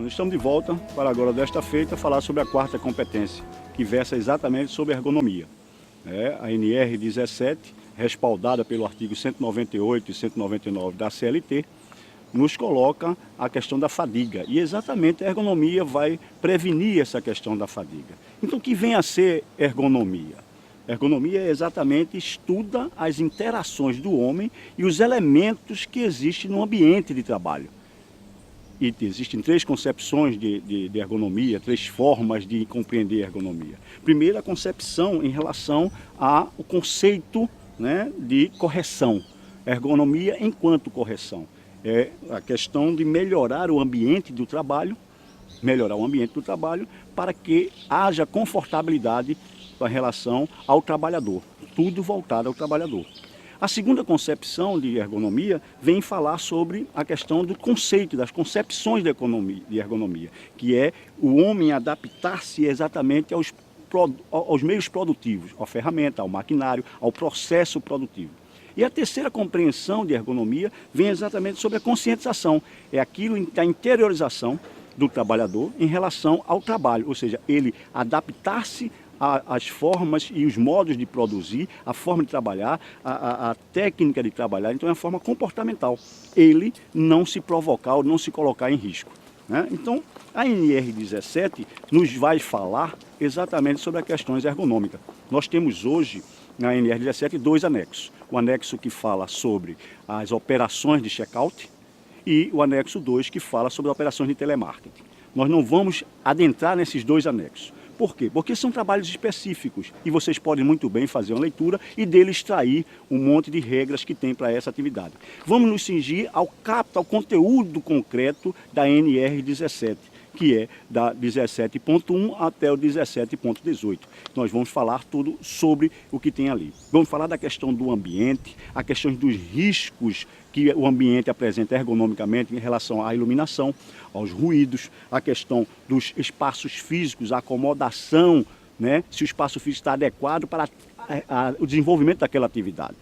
nós estamos de volta para agora desta feita falar sobre a quarta competência, que versa exatamente sobre ergonomia. A NR 17, respaldada pelo artigo 198 e 199 da CLT, nos coloca a questão da fadiga. E exatamente a ergonomia vai prevenir essa questão da fadiga. Então, o que vem a ser ergonomia? Ergonomia exatamente estuda as interações do homem e os elementos que existem no ambiente de trabalho. E existem três concepções de ergonomia, três formas de compreender a ergonomia. Primeiro, a concepção em relação ao conceito, de correção. Ergonomia enquanto correção. É a questão de melhorar o ambiente do trabalho, para que haja confortabilidade com relação ao trabalhador. Tudo voltado ao trabalhador. A segunda concepção de ergonomia vem falar sobre a questão do conceito, das concepções de ergonomia, que é o homem adaptar-se exatamente aos meios produtivos, à ferramenta, ao maquinário, ao processo produtivo. E a terceira compreensão de ergonomia vem exatamente sobre a conscientização, é aquilo da interiorização do trabalhador em relação ao trabalho, ou seja, ele adaptar-se as formas e os modos de produzir, a forma de trabalhar, a técnica de trabalhar, então é uma forma comportamental. Ele não se provocar ou não se colocar em risco. Então, a NR17 nos vai falar exatamente sobre as questões ergonômicas. Nós temos hoje, na NR17, dois anexos. O anexo que fala sobre as operações de check-out e o anexo 2 que fala sobre operações de telemarketing. Nós não vamos adentrar nesses dois anexos. Por quê? Porque são trabalhos específicos e vocês podem muito bem fazer uma leitura e dele extrair um monte de regras que tem para essa atividade. Vamos nos cingir ao conteúdo concreto da NR17, que é da 17.1 até o 17.18. Nós vamos falar tudo sobre o que tem ali. Vamos falar da questão do ambiente, a questão dos riscos que o ambiente apresenta ergonomicamente em relação à iluminação, aos ruídos, a questão dos espaços físicos, a acomodação, se o espaço físico está adequado para o desenvolvimento daquela atividade.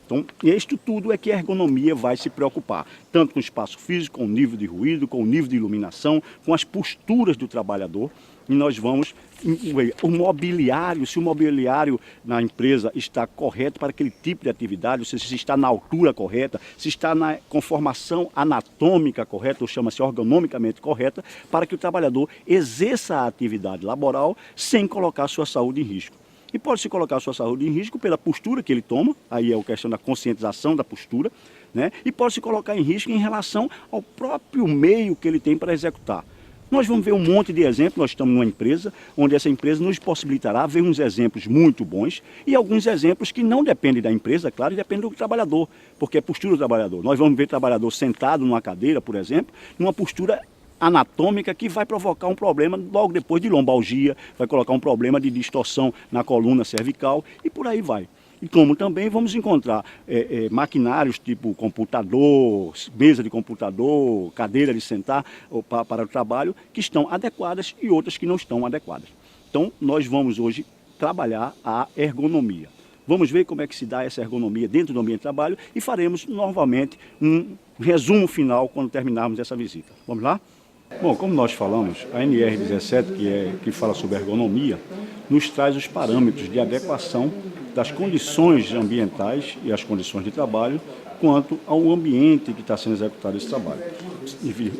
Então, isto tudo é que a ergonomia vai se preocupar, tanto com o espaço físico, com o nível de ruído, com o nível de iluminação, com as posturas do trabalhador. E nós vamos incluir o mobiliário, se o mobiliário na empresa está correto para aquele tipo de atividade, se está na altura correta, se está na conformação anatômica correta, ou chama-se ergonomicamente correta, para que o trabalhador exerça a atividade laboral sem colocar a sua saúde em risco. E pode-se colocar a sua saúde em risco pela postura que ele toma, aí é a questão da conscientização da postura, e pode-se colocar em risco em relação ao próprio meio que ele tem para executar. Nós vamos ver um monte de exemplos, nós estamos numa empresa, onde essa empresa nos possibilitará ver uns exemplos muito bons e alguns exemplos que não dependem da empresa, claro, e dependem do trabalhador, porque é postura do trabalhador. Nós vamos ver trabalhador sentado numa cadeira, por exemplo, numa postura anatômica que vai provocar um problema logo depois de lombalgia, vai colocar um problema de distorção na coluna cervical e por aí vai. E como também vamos encontrar maquinários tipo computador, mesa de computador, cadeira de sentar para o trabalho, que estão adequadas e outras que não estão adequadas. Então, nós vamos hoje trabalhar a ergonomia. Vamos ver como é que se dá essa ergonomia dentro do ambiente de trabalho e faremos novamente um resumo final quando terminarmos essa visita. Vamos lá? Bom, como nós falamos, a NR17, que fala sobre ergonomia, nos traz os parâmetros de adequação das condições ambientais e as condições de trabalho quanto ao ambiente que está sendo executado esse trabalho,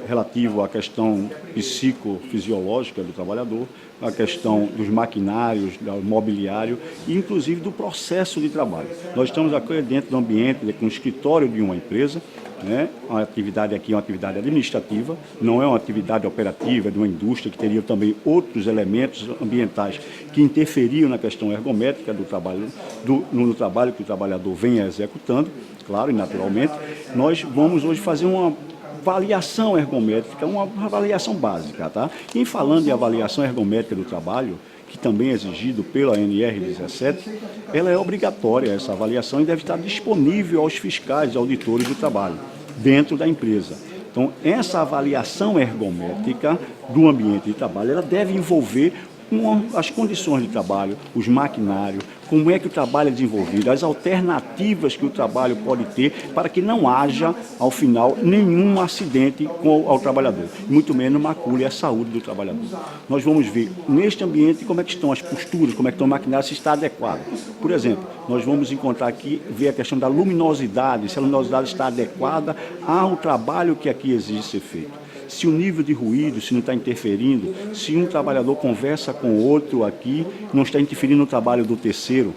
relativo à questão psicofisiológica do trabalhador, a questão dos maquinários, do mobiliário e inclusive do processo de trabalho. Nós estamos aqui dentro do ambiente, com o escritório de uma empresa, a atividade aqui é uma atividade administrativa, não é uma atividade operativa de uma indústria que teria também outros elementos ambientais que interferiam na questão ergométrica do trabalho, no trabalho que o trabalhador vem executando, claro e naturalmente. Nós vamos hoje fazer uma avaliação ergométrica, uma avaliação básica, tá? E falando de avaliação ergométrica do trabalho, que também é exigido pela NR17, ela é obrigatória, essa avaliação, e deve estar disponível aos fiscais e auditores do trabalho, dentro da empresa. Então, essa avaliação ergométrica do ambiente de trabalho, ela deve envolver as condições de trabalho, os maquinários, como é que o trabalho é desenvolvido, as alternativas que o trabalho pode ter para que não haja, ao final, nenhum acidente ao trabalhador, muito menos macule a saúde do trabalhador. Nós vamos ver neste ambiente como é que estão as posturas, como é que estão o maquinário, se está adequado. Por exemplo, nós vamos encontrar aqui, ver a questão da luminosidade, se a luminosidade está adequada ao trabalho que aqui exige ser feito. Se o nível de ruído, se não está interferindo, se um trabalhador conversa com outro aqui, não está interferindo no trabalho do terceiro,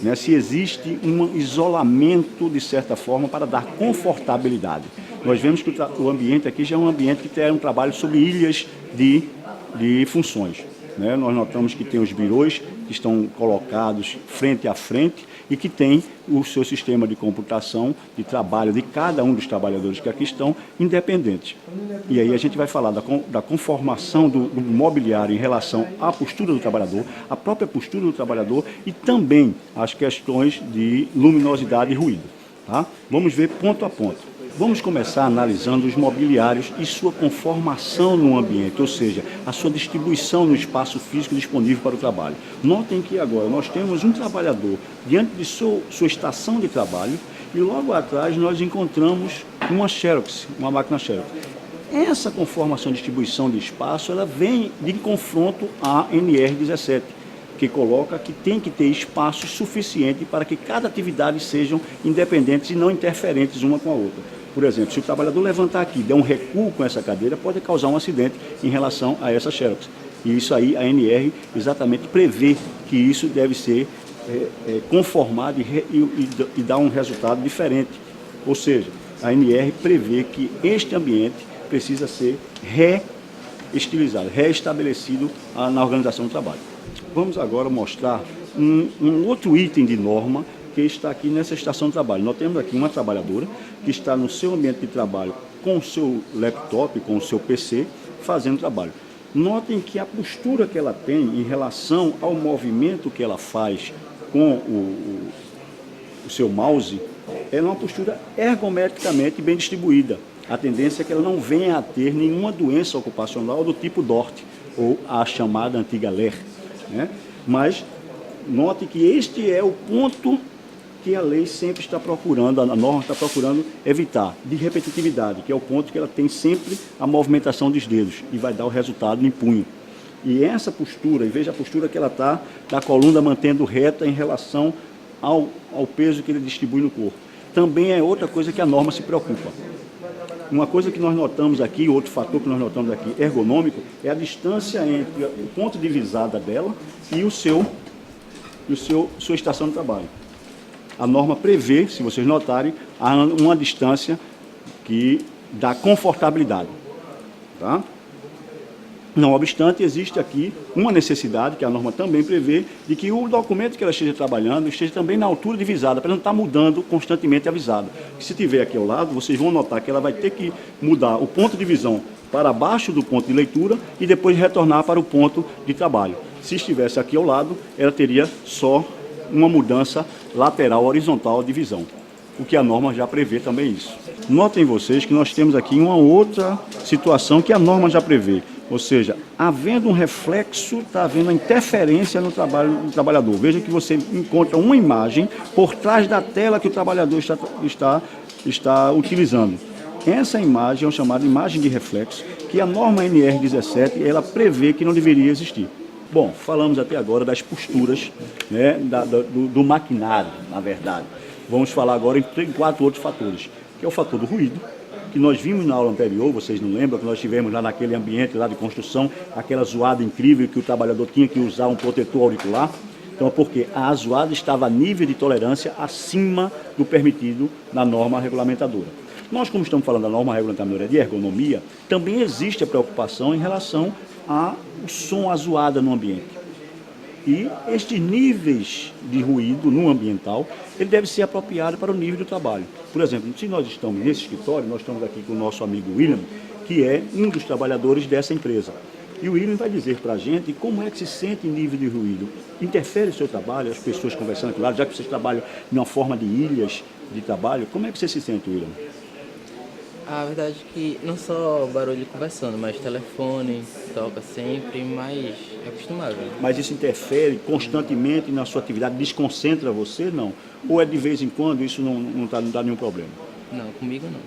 né? Se existe um isolamento, de certa forma, para dar confortabilidade. Nós vemos que o ambiente aqui já é um ambiente que tem um trabalho sobre ilhas de funções. Né? Nós notamos que tem os birôs que estão colocados frente a frente e que tem o seu sistema de computação de trabalho de cada um dos trabalhadores que aqui estão independentes. E aí a gente vai falar da conformação do mobiliário em relação à postura do trabalhador, a própria postura do trabalhador e também as questões de luminosidade e ruído. Tá? Vamos ver ponto a ponto. Vamos começar analisando os mobiliários e sua conformação no ambiente, ou seja, a sua distribuição no espaço físico disponível para o trabalho. Notem que agora nós temos um trabalhador diante de sua estação de trabalho e logo atrás nós encontramos uma Xerox, uma máquina Xerox. Essa conformação e distribuição de espaço, ela vem de confronto à NR17, que coloca que tem que ter espaço suficiente para que cada atividade sejam independentes e não interferentes uma com a outra. Por exemplo, se o trabalhador levantar aqui e der um recuo com essa cadeira, pode causar um acidente em relação a essa Xerox. E isso aí, a NR exatamente prevê que isso deve ser conformado e dar um resultado diferente. Ou seja, a NR prevê que este ambiente precisa ser reestilizado, reestabelecido na organização do trabalho. Vamos agora mostrar um outro item de norma que está aqui nessa estação de trabalho. Nós temos aqui uma trabalhadora que está no seu ambiente de trabalho com o seu laptop, com o seu PC, fazendo trabalho. Notem que a postura que ela tem em relação ao movimento que ela faz com o seu mouse é uma postura ergometricamente bem distribuída. A tendência é que ela não venha a ter nenhuma doença ocupacional do tipo DORT, ou a chamada antiga LER. Né? Mas note que este é o ponto que a lei sempre está procurando, a norma está procurando evitar, de repetitividade, que é o ponto que ela tem sempre a movimentação dos dedos e vai dar o resultado em punho. E essa postura, e veja a postura que ela está, da coluna mantendo reta em relação ao peso que ele distribui no corpo. Também é outra coisa que a norma se preocupa. Uma coisa que nós notamos aqui, outro fator que nós notamos aqui, ergonômico, é a distância entre o ponto de visada dela e sua estação de trabalho. A norma prevê, se vocês notarem, uma distância que dá confortabilidade. Tá? Não obstante, existe aqui uma necessidade, que a norma também prevê, de que o documento que ela esteja trabalhando esteja também na altura de visada, para não estar mudando constantemente a visada. Se tiver aqui ao lado, vocês vão notar que ela vai ter que mudar o ponto de visão para baixo do ponto de leitura e depois retornar para o ponto de trabalho. Se estivesse aqui ao lado, ela teria só uma mudança lateral horizontal de visão, o que a norma já prevê também isso. Notem vocês que nós temos aqui uma outra situação que a norma já prevê, ou seja, havendo um reflexo, está havendo uma interferência no trabalho do trabalhador. Veja que você encontra uma imagem por trás da tela que o trabalhador está utilizando. Essa imagem é chamada imagem de reflexo, que a norma NR17 ela prevê que não deveria existir. Bom, falamos até agora das posturas, né, do maquinário, na verdade. Vamos falar agora em 4 outros fatores, que é o fator do ruído, que nós vimos na aula anterior, vocês não lembram, que nós tivemos lá naquele ambiente lá de construção, aquela zoada incrível que o trabalhador tinha que usar um protetor auricular. Então, porque a zoada estava a nível de tolerância acima do permitido na norma regulamentadora. Nós, como estamos falando da norma regulamentadora de ergonomia, também existe a preocupação em relação ao som, a zoada no ambiente. E estes níveis de ruído no ambiental, ele deve ser apropriado para o nível do trabalho. Por exemplo, se nós estamos nesse escritório, nós estamos aqui com o nosso amigo William, que é um dos trabalhadores dessa empresa. E o William vai dizer para a gente como é que se sente em nível de ruído. Interfere o seu trabalho, as pessoas conversando aqui lá, já que vocês trabalham de uma forma de ilhas de trabalho, como é que você se sente, William? A verdade é que não só barulho conversando, mas telefone toca sempre, mas é acostumado. Mas isso interfere constantemente na sua atividade, desconcentra você? Não. Ou é de vez em quando, isso não dá nenhum problema? Não, comigo não.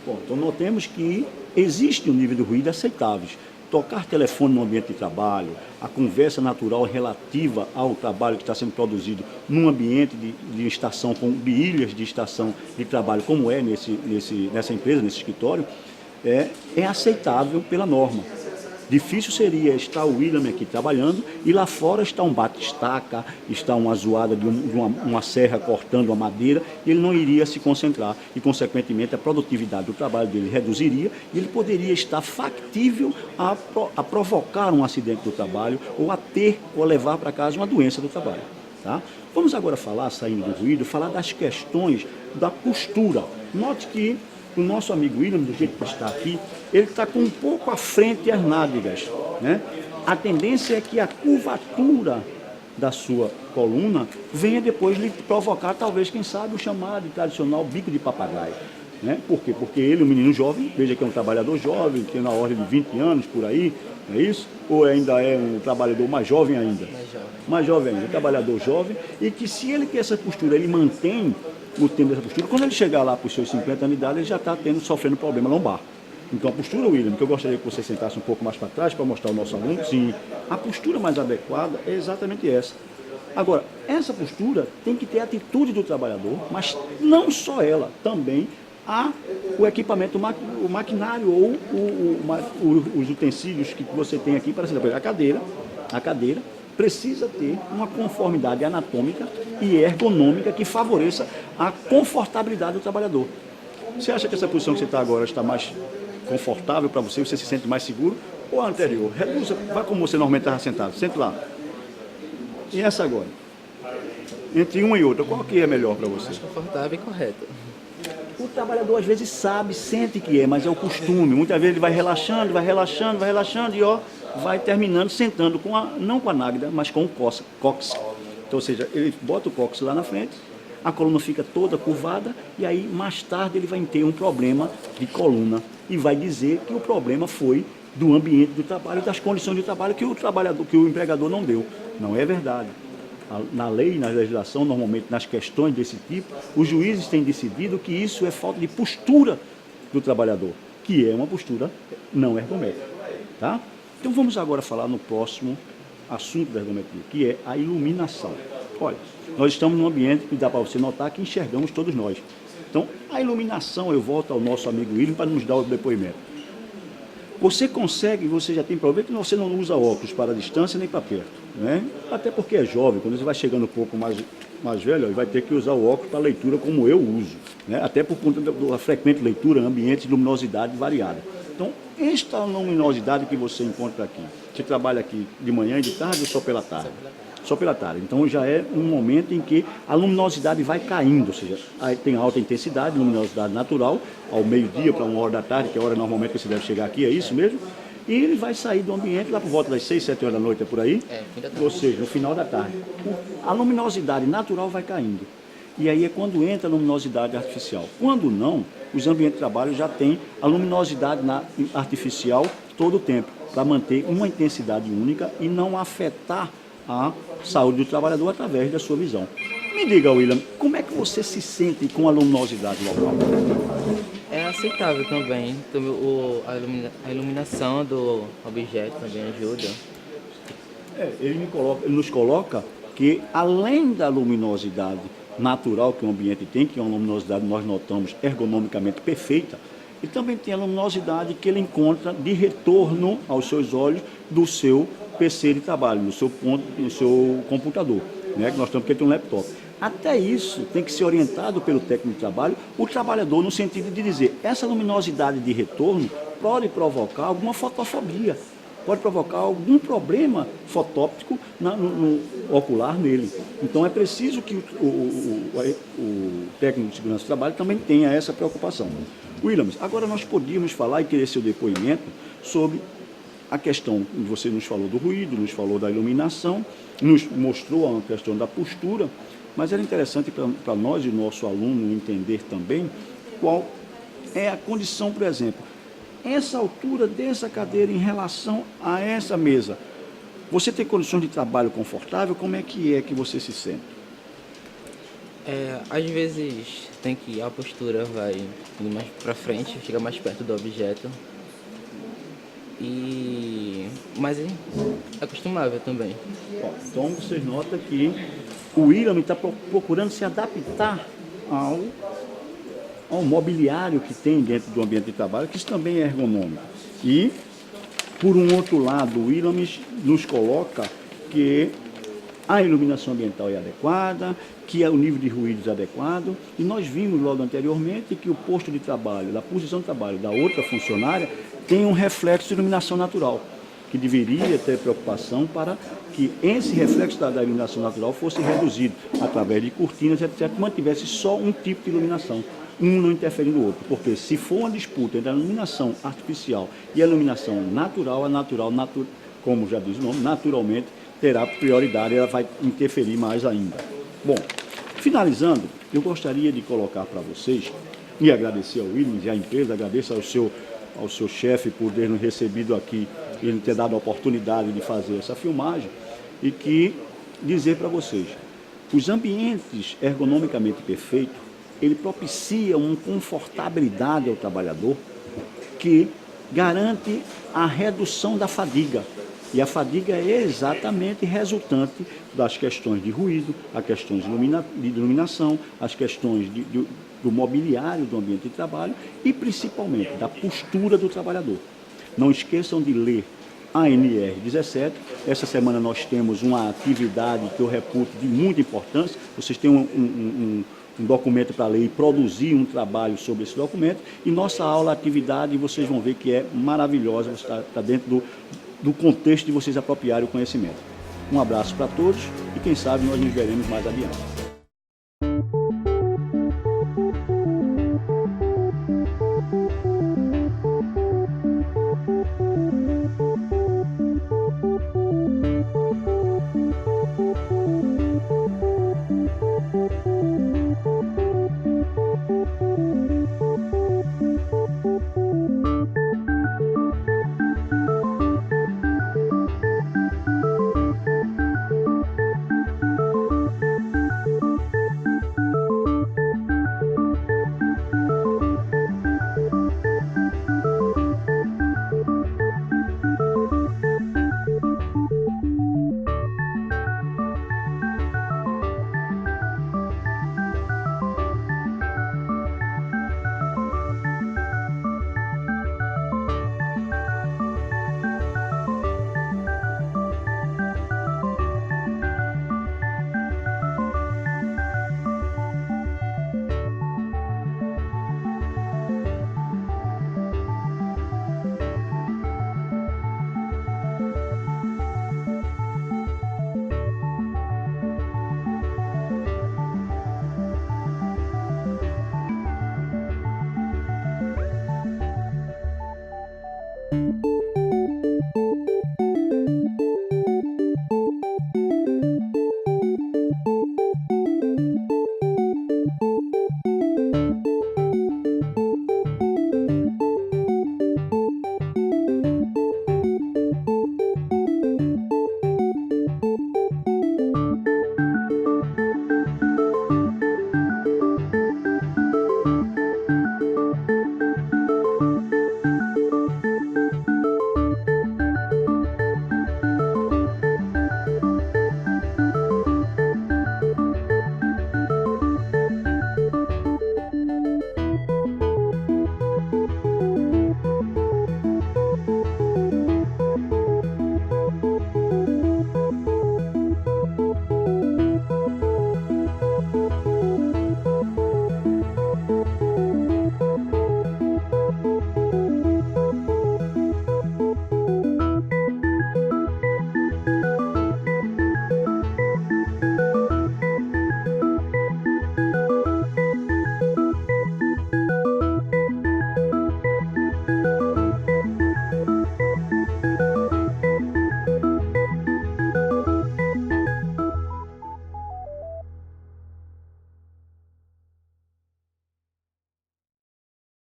Bom, então notemos que existe um nível de ruído aceitável. Tocar telefone no ambiente de trabalho, a conversa natural relativa ao trabalho que está sendo produzido num ambiente de estação, de ilhas de estação de trabalho, como é nessa empresa, nesse escritório, é aceitável pela norma. Difícil seria estar o William aqui trabalhando e lá fora está um bate-estaca, está uma zoada de uma serra cortando a madeira, e ele não iria se concentrar e, consequentemente, a produtividade do trabalho dele reduziria e ele poderia estar factível a provocar um acidente do trabalho ou levar para casa uma doença do trabalho. Tá? Vamos agora falar, saindo do ruído, falar das questões da postura. Note que o nosso amigo William, do jeito que está aqui, ele está com um pouco à frente as nádegas, né? A tendência é que a curvatura da sua coluna venha depois lhe provocar, talvez, quem sabe, o chamado tradicional bico de papagaio. Né? Por quê? Porque ele, um menino jovem, veja que é um trabalhador jovem, tem na ordem de 20 anos, por aí, não é isso? Ou ainda é um trabalhador mais jovem ainda? Mais jovem ainda, um trabalhador jovem, e que se ele tem essa postura, ele mantém o tempo dessa postura, quando ele chegar lá para os seus 50 anos de idade, ele já está sofrendo problema lombar. Então a postura, William, que eu gostaria que você sentasse um pouco mais para trás para mostrar ao nosso aluno, sim, a postura mais adequada é exatamente essa. Agora, essa postura tem que ter a atitude do trabalhador, mas não só ela, também o equipamento, o maquinário ou os utensílios que você tem aqui para ser a cadeira precisa ter uma conformidade anatômica e ergonômica que favoreça a confortabilidade do trabalhador. Você acha que essa posição que você está agora está mais confortável para você, você se sente mais seguro? Ou a anterior? Reduza, vá como você normalmente estava sentado, sente lá. E essa agora? Entre uma e outra, qual que é melhor para você? Mais confortável e correto. O trabalhador às vezes sabe, sente que é, mas é o costume. Muitas vezes ele vai relaxando e vai terminando sentando não com a nágida, mas com o cóccix. Então, ou seja, ele bota o cóccix lá na frente, a coluna fica toda curvada e aí mais tarde ele vai ter um problema de coluna e vai dizer que o problema foi do ambiente do trabalho, das condições de trabalho que o empregador não deu. Não é verdade. Na lei, na legislação, normalmente nas questões desse tipo, os juízes têm decidido que isso é falta de postura do trabalhador, que é uma postura não ergométrica. Tá? Então vamos agora falar no próximo assunto da ergometria, que é a iluminação. Olha, nós estamos num ambiente que dá para você notar que enxergamos todos nós. Então, a iluminação, eu volto ao nosso amigo William para nos dar o depoimento. Você consegue, você já tem problema que você não usa óculos para a distância nem para perto, né? Até porque é jovem, quando você vai chegando um pouco mais velho, ele vai ter que usar o óculos para leitura como eu uso, né? Até por conta da frequente leitura em ambientes de luminosidade variada. Então, esta luminosidade que você encontra aqui, você trabalha aqui de manhã e de tarde ou só pela tarde? Só pela tarde. Então já é um momento em que a luminosidade vai caindo, ou seja, aí tem alta intensidade, luminosidade natural, ao meio-dia para 1 hora da tarde, que é a hora normalmente que você deve chegar aqui, é isso mesmo? E ele vai sair do ambiente lá por volta das 6, 7 horas da noite, é por aí? Ou seja, no final da tarde. A luminosidade natural vai caindo. E aí é quando entra a luminosidade artificial. Quando não, os ambientes de trabalho já têm a luminosidade artificial todo o tempo, para manter uma intensidade única e não afetar a saúde do trabalhador através da sua visão. Me diga, William, como é que você se sente com a luminosidade local? É aceitável também. A iluminação do objeto também ajuda. Ele nos coloca que, além da luminosidade natural que o ambiente tem, que é uma luminosidade nós notamos ergonomicamente perfeita, ele também tem a luminosidade que ele encontra de retorno aos seus olhos do seu PC de trabalho, no seu computador, né? Que nós estamos porque tem um laptop. Até isso tem que ser orientado pelo técnico de trabalho, o trabalhador, no sentido de dizer, essa luminosidade de retorno pode provocar alguma fotofobia, pode provocar algum problema fotóptico no ocular nele. Então é preciso que o técnico de segurança do trabalho também tenha essa preocupação. Williams, agora nós podíamos falar e querer seu depoimento sobre a questão, você nos falou do ruído, nos falou da iluminação, nos mostrou a questão da postura, mas era interessante para nós e o nosso aluno entender também qual é a condição, por exemplo, essa altura dessa cadeira em relação a essa mesa. Você tem condições de trabalho confortável? Como é que você se sente? Às vezes tem que a postura vai indo mais pra frente, fica mais perto do objeto. Mas é acostumável também. Ó, então vocês notam que o William está procurando se adaptar ao mobiliário que tem dentro do ambiente de trabalho, que isso também é ergonômico. E, por um outro lado, o William nos coloca que a iluminação ambiental é adequada, que o nível de ruídos é adequado, e nós vimos logo anteriormente que o posto de trabalho, da posição de trabalho da outra funcionária, tem um reflexo de iluminação natural, que deveria ter preocupação para que esse reflexo da iluminação natural fosse reduzido através de cortinas, etc., mantivesse só um tipo de iluminação, um não interferindo no outro, porque se for uma disputa entre a iluminação artificial e a iluminação natural, como já diz o nome, naturalmente terá prioridade, ela vai interferir mais ainda. Bom, finalizando, eu gostaria de colocar para vocês, e agradecer ao Williams e à empresa, agradeço ao seu chefe por ter nos recebido aqui, ele ter dado a oportunidade de fazer essa filmagem, e que dizer para vocês, os ambientes ergonomicamente perfeitos, ele propicia uma confortabilidade ao trabalhador que garante a redução da fadiga. E a fadiga é exatamente resultante das questões de ruído, as questões de iluminação, as questões do mobiliário do ambiente de trabalho e principalmente da postura do trabalhador. Não esqueçam de ler a ANR 17. Essa semana nós temos uma atividade que eu reputo de muita importância. Vocês têm um documento para ler e produzir um trabalho sobre esse documento. E nossa aula, atividade, vocês vão ver que é maravilhosa, está dentro do contexto de vocês apropriarem o conhecimento. Um abraço para todos e quem sabe nós nos veremos mais adiante.